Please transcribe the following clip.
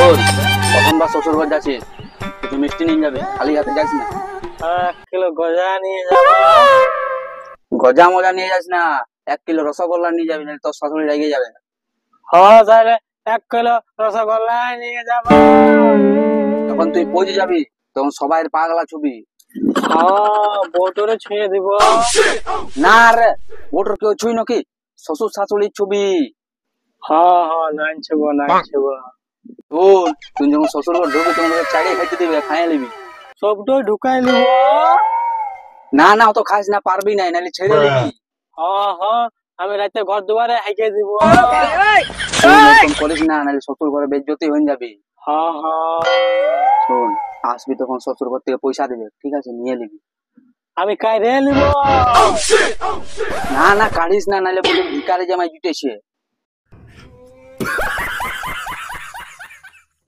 শোন, প্রথমবার শ্বশুর ঘর যাচ্ছিস, কিছু মিষ্টি নিয়ে যাবে, খালি হাতে যাস না। 1 কিলো গজা নিয়ে যাবো। গজা মজা নিয়ে যাস না, 1 কিলো রসগোল্লা নিয়ে যাবি, নাহলে তোর শাশুড়ি রেগে যাবে। হ্যাঁ তাহলে 1 কিলো রসগোল্লা নিয়ে যাবো। যখন তুই পৌঁছে যাবি তখন সবাই পাগলা ছবি। হ্যাঁ বোটরে ছুঁয়ে দিব। না রে, ওটার কেউ ছুই নাকি, শ্বশুর শাশুড়ির ছবি। হ্যাঁ হ্যাঁ নাইন ছিবো। শোন, তুই যখন শ্বশুর ঘর ঢুকবি তখন তোকে চাইলে খাইতে দিবে, খাইয়ে নিবি। সবটাই ঢুকাই নিব। না না, অত খাস না, পারবি না, নাহলে ছেড়ে দিবি। হ্যাঁ হ্যাঁ আমি রাতে ঘর দুয়ারে হাইকে দিব। তুই এরকম করিস না, নাহলে শ্বশুর ঘরে বেজ্জতি হয়ে যাবি। হ্যাঁ হ্যাঁ শোন, আসবি তখন শ্বশুর ঘর থেকে পয়সা দিবে, ঠিক আছে, নিয়ে নিবি। আমি কাইরে নিব। না না, কাড়িস না, নাহলে বলি ভিকারি জামাই জুটেছে।